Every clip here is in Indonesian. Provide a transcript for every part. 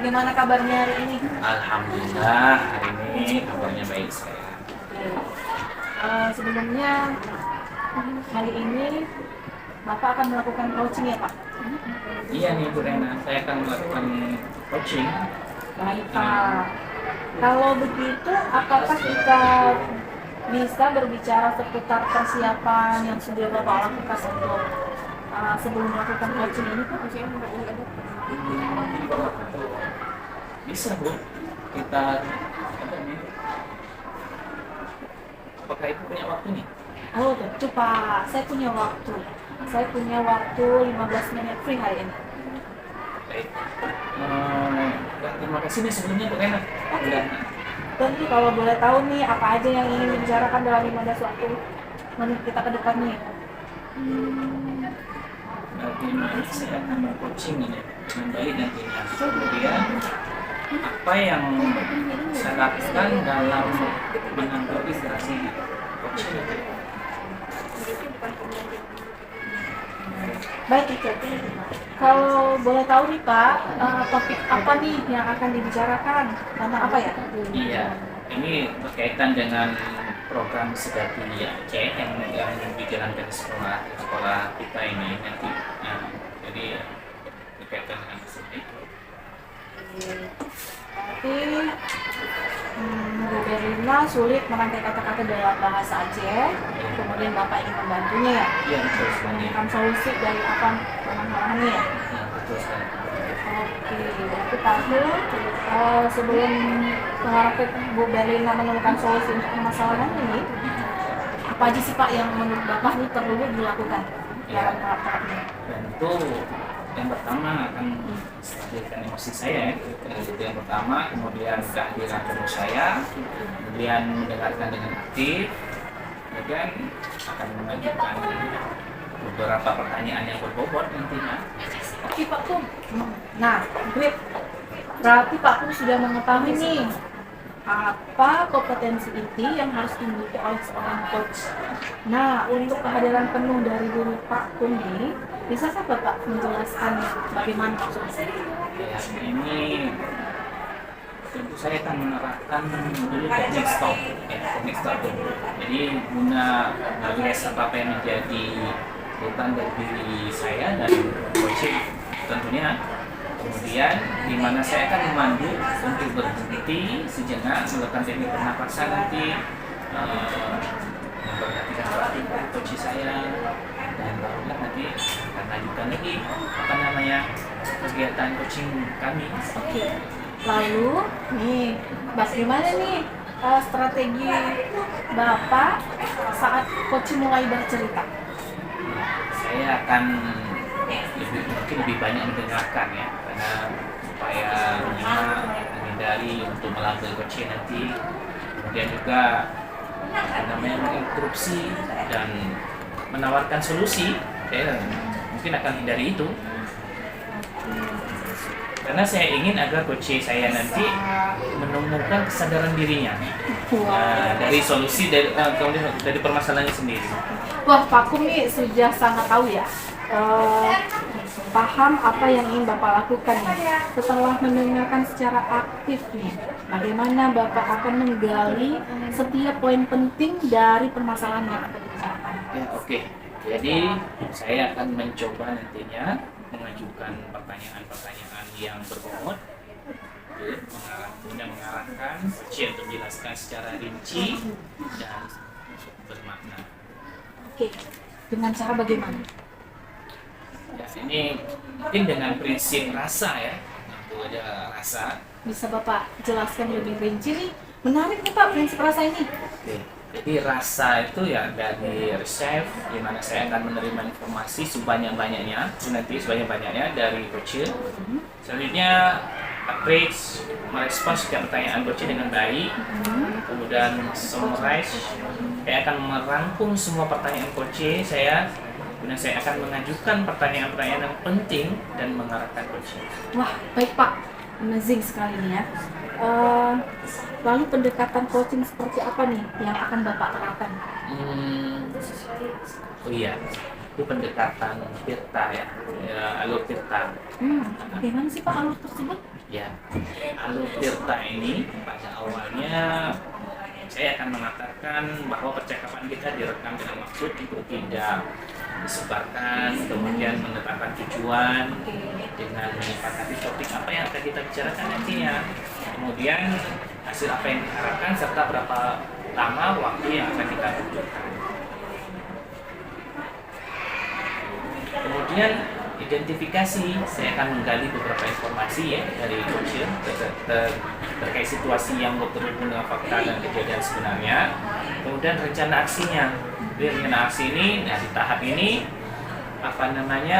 bagaimana kabarnya hari ini? Alhamdulillah hari ini kabarnya baik saya. Sebelumnya hari ini Bapak akan melakukan coaching ya Pak? Iya nih Bu Rena, saya akan melakukan coaching. Baik Pak. Kalau begitu, apakah kita bisa berbicara seputar persiapan yang sudah Bapak lakukan untuk sebelum melakukan coaching ini Pak? Bisa Bu, kita apa nih? Apakah Ibu punya waktu nih? Oh tentu Pak, saya punya waktu. Saya punya waktu 15 menit free hari ini. Baik. Terima kasih nih sebelumnya Bu Rena. Udah. Tentu kalau boleh tahu nih apa aja yang ingin dibicarakan dalam 15 waktu menit kita ke depan nih. Berarti saya akan coaching ini dengan baik nantinya. Kemudian apa yang saya lakukan dalam menanggapi sesi coaching itu? Baik itu. Kalau boleh tahu nih Pak, topik apa nih yang akan dibicarakan? Tentang apa ya? Iya, ini berkaitan dengan program Sedati Aceh yang dijalankan di sekolah kita ini nanti. Nah, jadi berkaitan dengan itu. Berarti Bu Berlina sulit merangkai kata-kata dalam bahasa Aceh, kemudian Bapak ingin membantunya ya? Iya betul sekali. Menemukan solusi dari apa permasalahannya ya? Nah, betul sekali. Oke, berarti sebelum mengharapkan Bu Berlina menemukan solusi untuk permasalahan ini, apa aja sih Pak yang menurut Bapak ini perlu dilakukan dalam tahap-tahapnya? Tentu yang pertama akan stabilkan emosi saya, itu yang pertama, kemudian kehadiran tubuh saya, kemudian mendengarkan dengan aktif, kemudian akan mengajukan beberapa pertanyaan yang berbobot nantinya. Oke Pak Kum. Nah, great. Berarti Pak Kum sudah mengetahui nih apa kompetensi inti yang harus dimiliki oleh seorang coach. Nah, untuk kehadiran penuh dari diri Pak Kum ini, bisakah Bapak menjelaskan bagaimana maksudnya? Ya, ini tentu saya akan menerapkan dulu teknik stop, teknik stop dulu. Jadi guna navigasi apa yang menjadi beban dari diri saya dan coaching tentunya. Kemudian di mana saya akan memandu untuk berhenti sejenak melakukan teknik pernapasan nanti, memperhatikan perhatian coach saya, dan barulah nanti akan lanjutkan lagi kegiatan coaching kami. Oke. Lalu nih, bagaimana nih strategi Bapak saat coaching mulai bercerita? Saya akan mungkin lebih banyak mendengarkan ya, karena supaya menghindari untuk melanggar coaching nanti. Kemudian juga menginterupsi dan menawarkan solusi, saya mungkin akan hindari itu. Karena saya ingin agar coach saya nanti menemukan kesadaran dirinya dari solusi dari permasalahannya sendiri. Wah, Pak Kum nih sudah sangat tahu ya, paham apa yang ingin Bapak lakukan nih. Setelah mendengarkan secara aktif nih, bagaimana Bapak akan menggali setiap poin penting dari permasalahan yang akan dibicarakan. Ya, oke. Jadi saya akan mencoba nantinya mengajukan pertanyaan-pertanyaan yang berbobot, mengarahkan coach untuk menjelaskan secara rinci dan bermakna. Oke, dengan cara bagaimana? Ya, ini mungkin dengan prinsip rasa ya, itu ada rasa. Bisa Bapak jelaskan lebih rinci nih? Menarik nih Pak prinsip rasa ini. Oke. Jadi rasa itu ya dari receive, di mana saya akan menerima informasi sebanyak-banyaknya dari coach. Selanjutnya approach, merespons setiap pertanyaan coach dengan baik. Kemudian summarize, saya akan merangkum semua pertanyaan coach saya. Kemudian saya akan mengajukan pertanyaan-pertanyaan yang penting dan mengarahkan coach. Wah, baik Pak. Amazing sekali nih ya. Lalu pendekatan coaching seperti apa nih yang akan Bapak terapkan? Oh iya, itu pendekatan Tirta ya, alur Tirta. Bagaimana sih Pak alur tersebut? Ya, alur Tirta ini pada awalnya saya akan mengatakan bahwa percakapan kita direkam dengan maksud untuk tidak disebarkan, kemudian menetapkan tujuan dengan menyepakati topik apa yang akan kita bicarakan nantinya. Kemudian hasil apa yang diharapkan serta berapa lama waktu yang akan kita butuhkan. Kemudian identifikasi, saya akan menggali beberapa informasi ya dari coach terkait situasi yang berhubungan dengan fakta dan kejadian sebenarnya. Kemudian rencana aksinya. Rencana aksi ini, nah, di tahap ini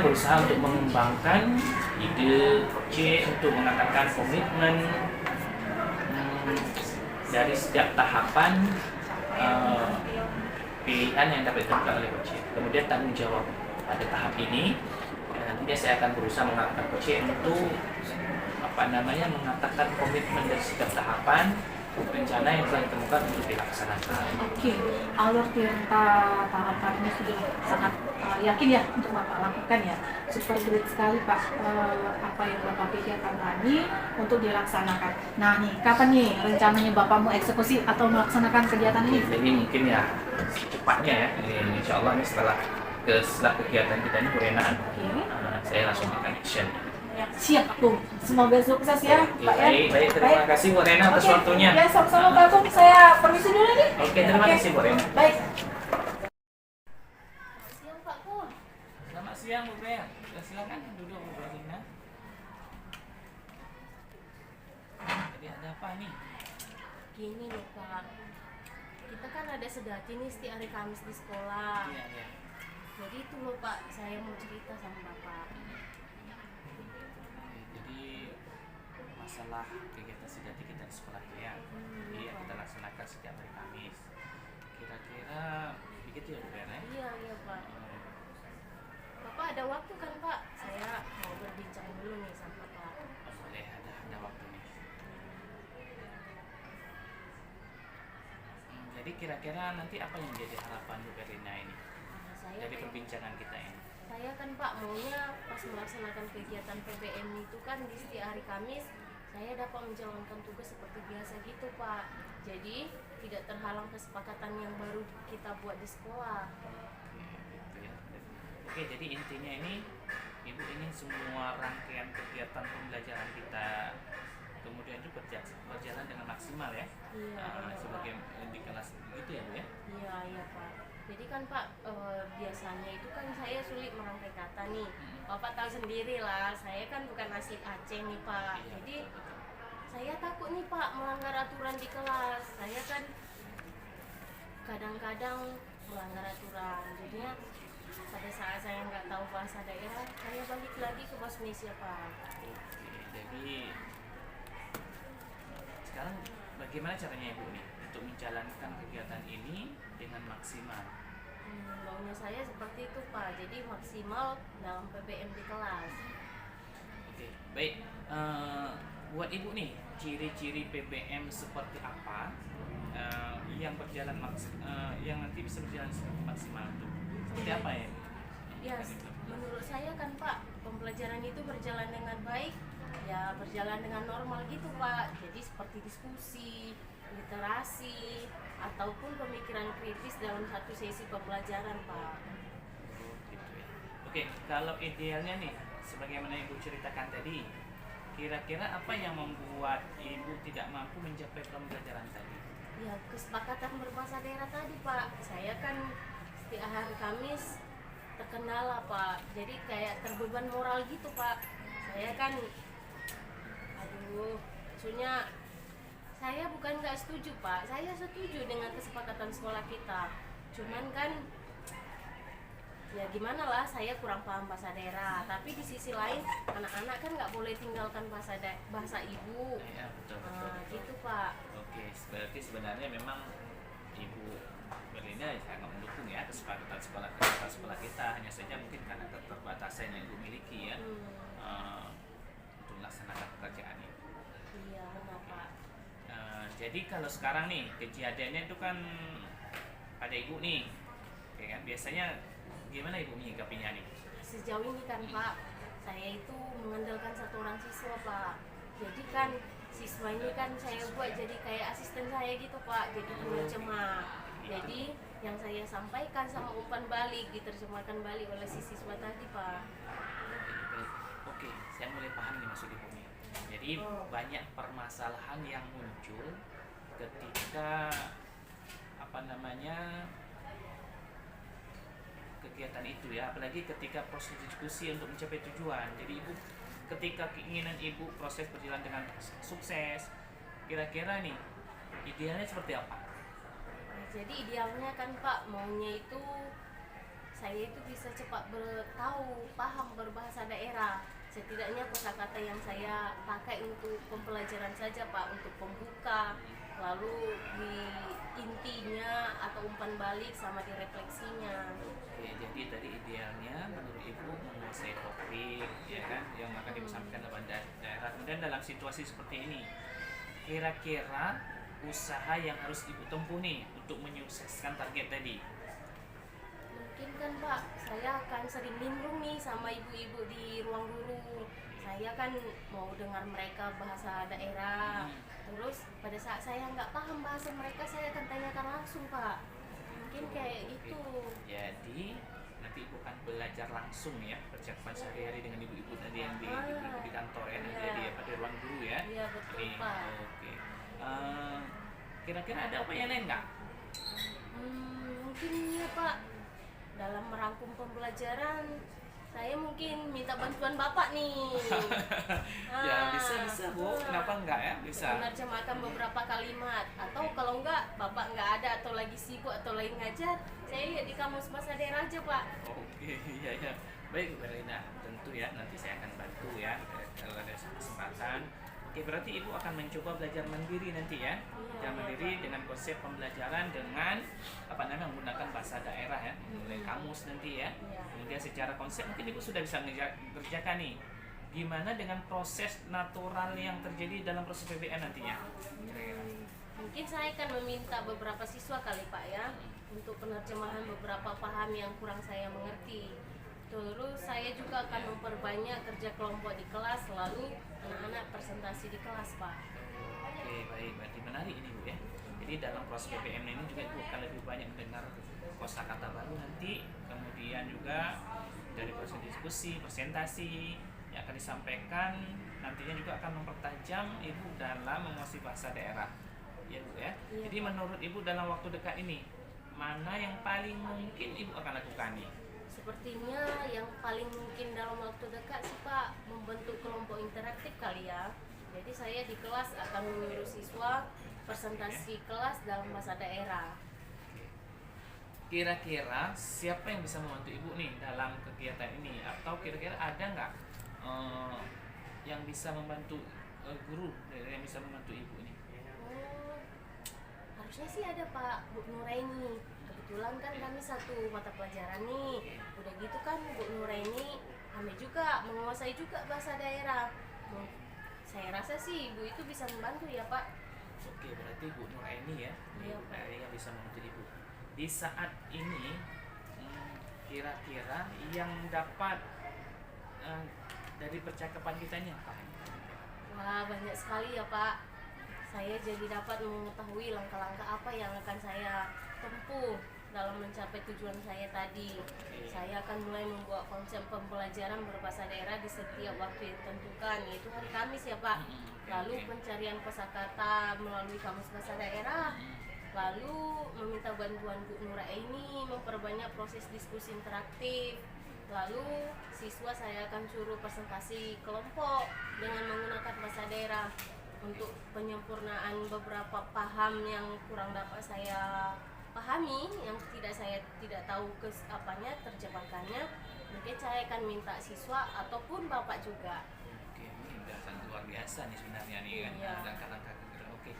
berusaha untuk mengembangkan ide coach untuk mengatakan komitmen dari setiap tahapan pilihan yang dapat ditentukan oleh coach. Kemudian tanggung jawab pada tahap ini. Nantinya saya akan berusaha mengatakan coach untuk mengatakan komitmen dari setiap tahapan rencana yang telah ditemukan untuk dilaksanakan. Oke, alur Tirta tahapannya sudah sangat yakin ya untuk Bapak lakukan ya. Super great sekali Pak, apa yang Bapak pikirkan tadi untuk dilaksanakan. Nah nih, kapan nih rencananya Bapak mau eksekusi atau melaksanakan kegiatan ini? Jadi mungkin ya secepatnya ya, insya Allah ini setelah kegiatan kita ini Bu Rena, saya langsung akan action. Siap Bung, semoga sukses ya Pak ya. Baik, terima kasih Bu Rena atas waktunya. Ya, sama-sama Pak Bung, saya permisi dulu nih. Oke, terima kasih Bu Rena. Baik. Siang Pak Kun. Selamat siang Bu Rena. Silakan duduk Bu Rena. Jadi ada apa nih? Gini loh Pak, kita kan ada sedati nih setiap hari Kamis di sekolah. Iya. Jadi itu loh Pak, saya mau cerita sama Bapak. Jadi masalah kegiatan sedati kita di sekolah ya. Iya, kita laksanakan setiap hari Kamis. Kira-kira begitu ya Bu Rena? Iya Pak. Bapak ada waktu kan Pak? Saya mau berbincang dulu nih sama Bapak. Boleh, ada waktu nih. Jadi kira-kira nanti apa yang menjadi harapan Bu Rena ini dari perbincangan kita ini? Saya kan Pak maunya pas melaksanakan kegiatan PBM itu kan di setiap hari Kamis saya dapat menjalankan tugas seperti biasa gitu Pak. Jadi tidak terhalang kesepakatan yang baru kita buat di sekolah. Gitu ya. Oke, jadi intinya ini Ibu ingin semua rangkaian kegiatan pembelajaran kita kemudian itu berjalan dengan maksimal ya. Iya. Sebagai di kelas gitu ya Bu ya? Iya Pak. Jadi kan Pak biasanya itu kan saya sulit merangkai kata nih. Bapak tahu sendiri lah, saya kan bukan asli Aceh nih Pak. Iya, Jadi betul. saya takut nih Pak melanggar aturan di kelas. Saya kan kadang-kadang melanggar aturan. Jadinya pada saat saya nggak tahu bahasa daerah, saya balik lagi ke bahasa Indonesia Pak. Oke, jadi sekarang bagaimana caranya Ibu nih untuk menjalankan kegiatan ini dengan maksimal? Maunya saya seperti itu Pak, jadi maksimal dalam PBM di kelas. Oke, baik. Buat Ibu nih, ciri-ciri PBM seperti apa yang berjalan yang nanti bisa berjalan maksimal itu? Seperti apa ya? Ya, menurut saya kan Pak, pembelajaran itu berjalan dengan baik, ya berjalan dengan normal gitu Pak. Jadi seperti diskusi, literasi, ataupun pemikiran kritis dalam satu sesi pembelajaran Pak. Gitu ya. Oke, kalau idealnya nih, sebagaimana Ibu ceritakan tadi, kira-kira apa yang membuat Ibu tidak mampu mencapai pembelajaran tadi? Ya, kesepakatan berbahasa daerah tadi Pak. Saya kan setiap hari Kamis terkendala Pak, jadi kayak terbeban moral gitu Pak. Saya kan maksudnya saya bukan nggak setuju Pak, saya setuju dengan kesepakatan sekolah kita, cuman kan ya gimana lah, saya kurang paham bahasa daerah, tapi di sisi lain anak-anak kan nggak boleh tinggalkan bahasa ibu. Ya, betul. Gitu Pak. Oke, berarti sebenarnya memang Ibu Berlinda sangat mendukung ya kesepakatan sekolah kita, hanya saja mungkin karena keterbatasan yang Ibu miliki ya untuk melaksanakan pekerjaan ini. Iya benar Pak. Jadi kalau sekarang nih kejadiannya itu kan pada Ibu nih, ya kan? Biasanya gimana Ibu menyikapinya nih? Sejauh ini kan Pak, saya itu mengandalkan satu orang siswa Pak. Jadi kan siswa ini kan saya buat jadi kayak asisten saya gitu Pak, jadi penerjemah. Jadi yang saya sampaikan sama umpan balik diterjemahkan balik oleh si siswa tadi Pak. Baik. Oke, saya mulai paham nih maksud Ibu nih. Jadi banyak permasalahan yang muncul ketika apa namanya kegiatan itu ya, apalagi ketika proses diskusi untuk mencapai tujuan. Jadi Ibu ketika keinginan Ibu proses berjalan dengan sukses, kira-kira nih idealnya seperti apa? Nah, jadi idealnya kan Pak maunya itu saya itu bisa cepat tahu, paham berbahasa daerah. Setidaknya kosakata yang saya pakai untuk pembelajaran saja Pak, untuk pembuka, lalu di intinya atau umpan balik sama di refleksinya. Oke, jadi tadi idealnya menurut Ibu menguasai topik ya kan yang akan Ibu sampaikan dalam daerah. Kemudian dalam situasi seperti ini, kira-kira usaha yang harus Ibu tempuh nih untuk menyukseskan target tadi. Mungkin kan Pak, saya akan sering nimbrung nih sama ibu-ibu di ruang guru. Saya kan mau dengar mereka bahasa daerah. Terus pada saat saya nggak paham bahasa mereka, saya akan tanyakan langsung Pak. Mungkin kayak gitu. Jadi nanti Ibu akan belajar langsung ya percakapan sehari-hari dengan ibu-ibu tadi yang di kantor ya, nanti Iya. di ruang guru ya. Iya betul Ini, Pak. Oke. Kira-kira ada apa yang lain nggak? Mungkin ya Pak, dalam merangkum pembelajaran saya mungkin minta bantuan Bapak nih. Ya bisa Bu, kenapa enggak ya? Bisa. Menerjemahkan beberapa kalimat, atau kalau enggak Bapak nggak ada atau lagi sibuk atau lagi ngajar, saya lihat di kamus bahasa daerah aja Pak. Oke, iya ya. Baik Bu Berlina, tentu ya nanti saya akan bantu ya kalau ada kesempatan. Oke, berarti Ibu akan mencoba belajar mandiri nanti ya. Belajar mandiri dengan konsep pembelajaran dengan apa namanya menggunakan bahasa daerah ya, mulai kamus nanti ya. Kemudian secara konsep mungkin Ibu sudah bisa mengerjakan nih. Gimana dengan proses natural yang terjadi dalam proses PBN nantinya? Mungkin saya akan meminta beberapa siswa kali Pak ya, untuk penerjemahan beberapa paham yang kurang saya mengerti. Terus saya juga akan memperbanyak kerja kelompok di kelas, lalu anak-anak presentasi di kelas Pak. Oke, baik, berarti menarik ini Bu ya. Jadi dalam proses PPM ini juga Ibu akan lebih banyak mendengar kosakata baru nanti, kemudian juga dari proses diskusi, presentasi yang akan disampaikan nantinya juga akan mempertajam Ibu dalam menguasai bahasa daerah. Ya Bu ya. Iya, Jadi Pak. menurut Ibu dalam waktu dekat ini mana yang paling mungkin Ibu akan lakukan nih? Sepertinya yang paling mungkin dalam waktu dekat sih Pak, membentuk kelompok interaktif kali ya. Jadi saya di kelas akan menyuruh siswa presentasi kelas dalam bahasa daerah. Kira-kira siapa yang bisa membantu Ibu nih dalam kegiatan ini? Atau kira-kira ada nggak yang bisa membantu guru yang bisa membantu Ibu ini? Oh, harusnya sih ada Pak, Bu Nuraini. Kebetulan kan kami satu mata pelajaran nih. Udah gitu kan Bu Nuraini kami juga menguasai juga bahasa daerah. Saya rasa sih Ibu itu bisa membantu ya Pak. Oke, berarti Bu Nuraini ya, Iya, Bu Pak. Nuraini yang bisa membantu Ibu. Di saat ini, kira-kira yang dapat dari percakapan kita ini apa? Wah, banyak sekali ya Pak. Saya jadi dapat mengetahui langkah-langkah apa yang akan saya tempuh dalam mencapai tujuan saya tadi. Saya akan mulai membuat konsep pembelajaran berbahasa daerah di setiap waktu yang ditentukan, yaitu hari Kamis ya Pak. Lalu pencarian kosakata melalui kamus bahasa daerah. Lalu meminta bantuan Bu Nuraini memperbanyak proses diskusi interaktif. Lalu siswa saya akan suruh presentasi kelompok dengan menggunakan bahasa daerah untuk penyempurnaan beberapa paham yang kurang dapat saya pahami, yang saya tidak tahu terjemahkannya. Mungkin saya akan minta siswa ataupun bapak juga. Oke, ini udah sangat luar biasa nih sebenarnya nih kan. Iya. Langkah-langkah kira. Oke,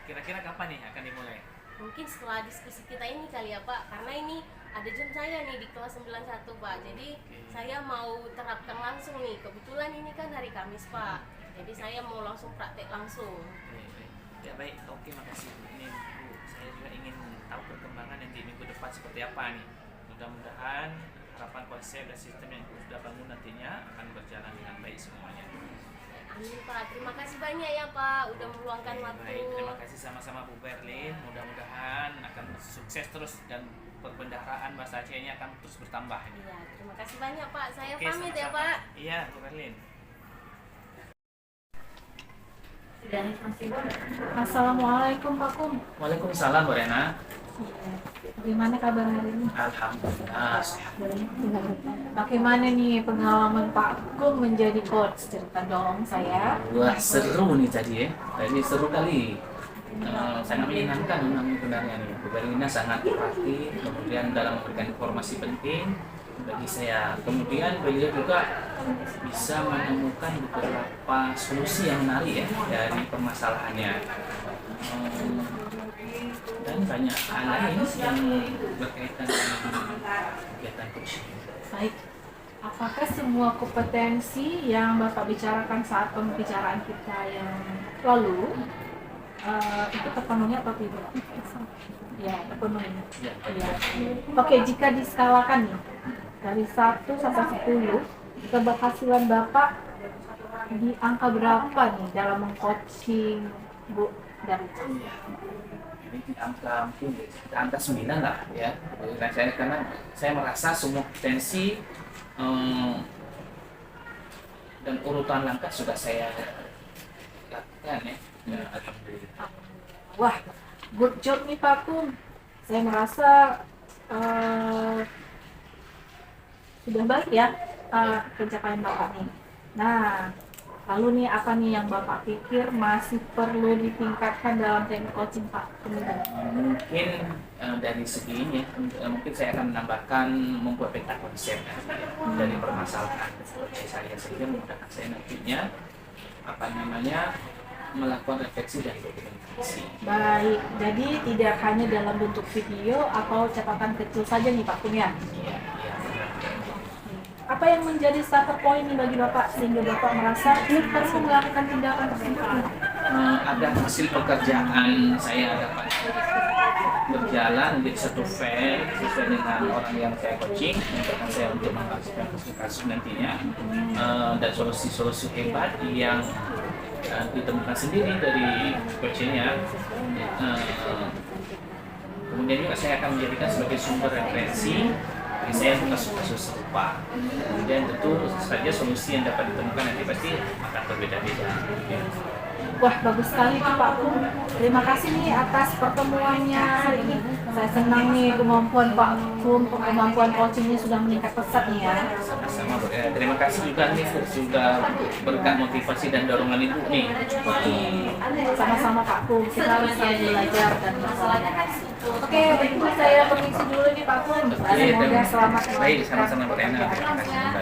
kira-kira kapan nih akan dimulai? Mungkin setelah diskusi kita ini kali ya Pak, karena ini ada jam saya nih di kelas 91 Pak. Jadi saya mau terapkan langsung nih. Kebetulan ini kan hari Kamis Pak. Jadi saya mau langsung praktek langsung. Baik. Ya baik, oke, makasih ini Bu. Saya juga ingin tahu perkembangan nanti minggu depan seperti apa nih. Mudah-mudahan harapan konsep dan sistem yang sudah bangun nantinya akan berjalan dengan baik semuanya. Amin Pak, terima kasih banyak ya Pak, udah meluangkan waktu. Baik, terima kasih sama-sama Bu Berlin. Mudah-mudahan akan sukses terus dan perbendaharaan bahasa Acehnya akan terus bertambah ini. Iya, terima kasih banyak Pak. Saya Oke, pamit ya sama-sama. Pak. Iya, Bu Berlin. Assalamualaikum Pak Kum. Waalaikumsalam Bu Rena. Bagaimana kabar hari ini? Alhamdulillah sehat. Bagaimana nih pengalaman Pak Kum menjadi coach? Cerita dong saya. Wah, seru nih tadi ya. Ini seru kali. Sangat menyenangkan memang sebenarnya nih. Bu Berlina sangat perhati, kemudian dalam memberikan informasi penting bagi saya. Kemudian beliau juga bisa menemukan beberapa solusi yang menarik ya dari permasalahannya. Dan banyak hal lain yang berkaitan dengan kegiatan coaching. Baik. Apakah semua kompetensi yang Bapak bicarakan saat pembicaraan kita yang lalu itu terpenuhi atau tidak? Ya, terpenuhi. Ya, Ya. Oke, jika diskalakan nih dari 1 sampai 10, keberhasilan Bapak di angka berapa nih dalam mengcoaching Bu dari Iya. Ini di angka mungkin kita angka 9 lah ya. Karena saya merasa semua potensi dan urutan langkah sudah saya lakukan ya. Ya, alhamdulillah. Wah, good job nih Pak Kum. Saya merasa sudah baik ya pencapaian Bapak nih. Nah, lalu nih apa nih yang Bapak pikir masih perlu ditingkatkan dalam teknik coaching Pak Kum? Mungkin dari segi ini mungkin saya akan menambahkan membuat peta konsep dari permasalahan saya sehingga memudahkan saya nantinya melakukan refleksi dan dokumentasi. Baik, jadi tidak hanya dalam bentuk video atau catatan kecil saja nih Pak Kum ya? Iya, iya. Apa yang menjadi starter point nih bagi Bapak sehingga Bapak merasa perlu melakukan tindakan tersebut? Ada hasil pekerjaan saya dapat berjalan menjadi satu fair sesuai dengan orang yang saya coaching membuatkan saya untuk menghasilkan kasus nantinya dan solusi-solusi hebat yang ditemukan sendiri dari coachingnya. Kemudian juga saya akan menjadikan sebagai sumber referensi bagi saya untuk kasus-kasus serupa. Kemudian tentu saja solusi yang dapat ditemukan nanti pasti akan berbeda-beda. Wah, bagus sekali nih Pak Kum. Terima kasih nih atas pertemuannya hari ini. Saya senang nih kemampuan Pak Kum, kemampuan coachingnya sudah meningkat pesat nih ya. Sama-sama, Bu. Terima kasih juga nih sudah berkat motivasi dan dorongan Ibu nih. Sama-sama Pak Kum, kita harus selalu belajar dan masalahnya. Oke, itu saya permisi dulu nih Pak Kum. Semoga selamat Baik, sama-sama Bu Rena. Terima kasih.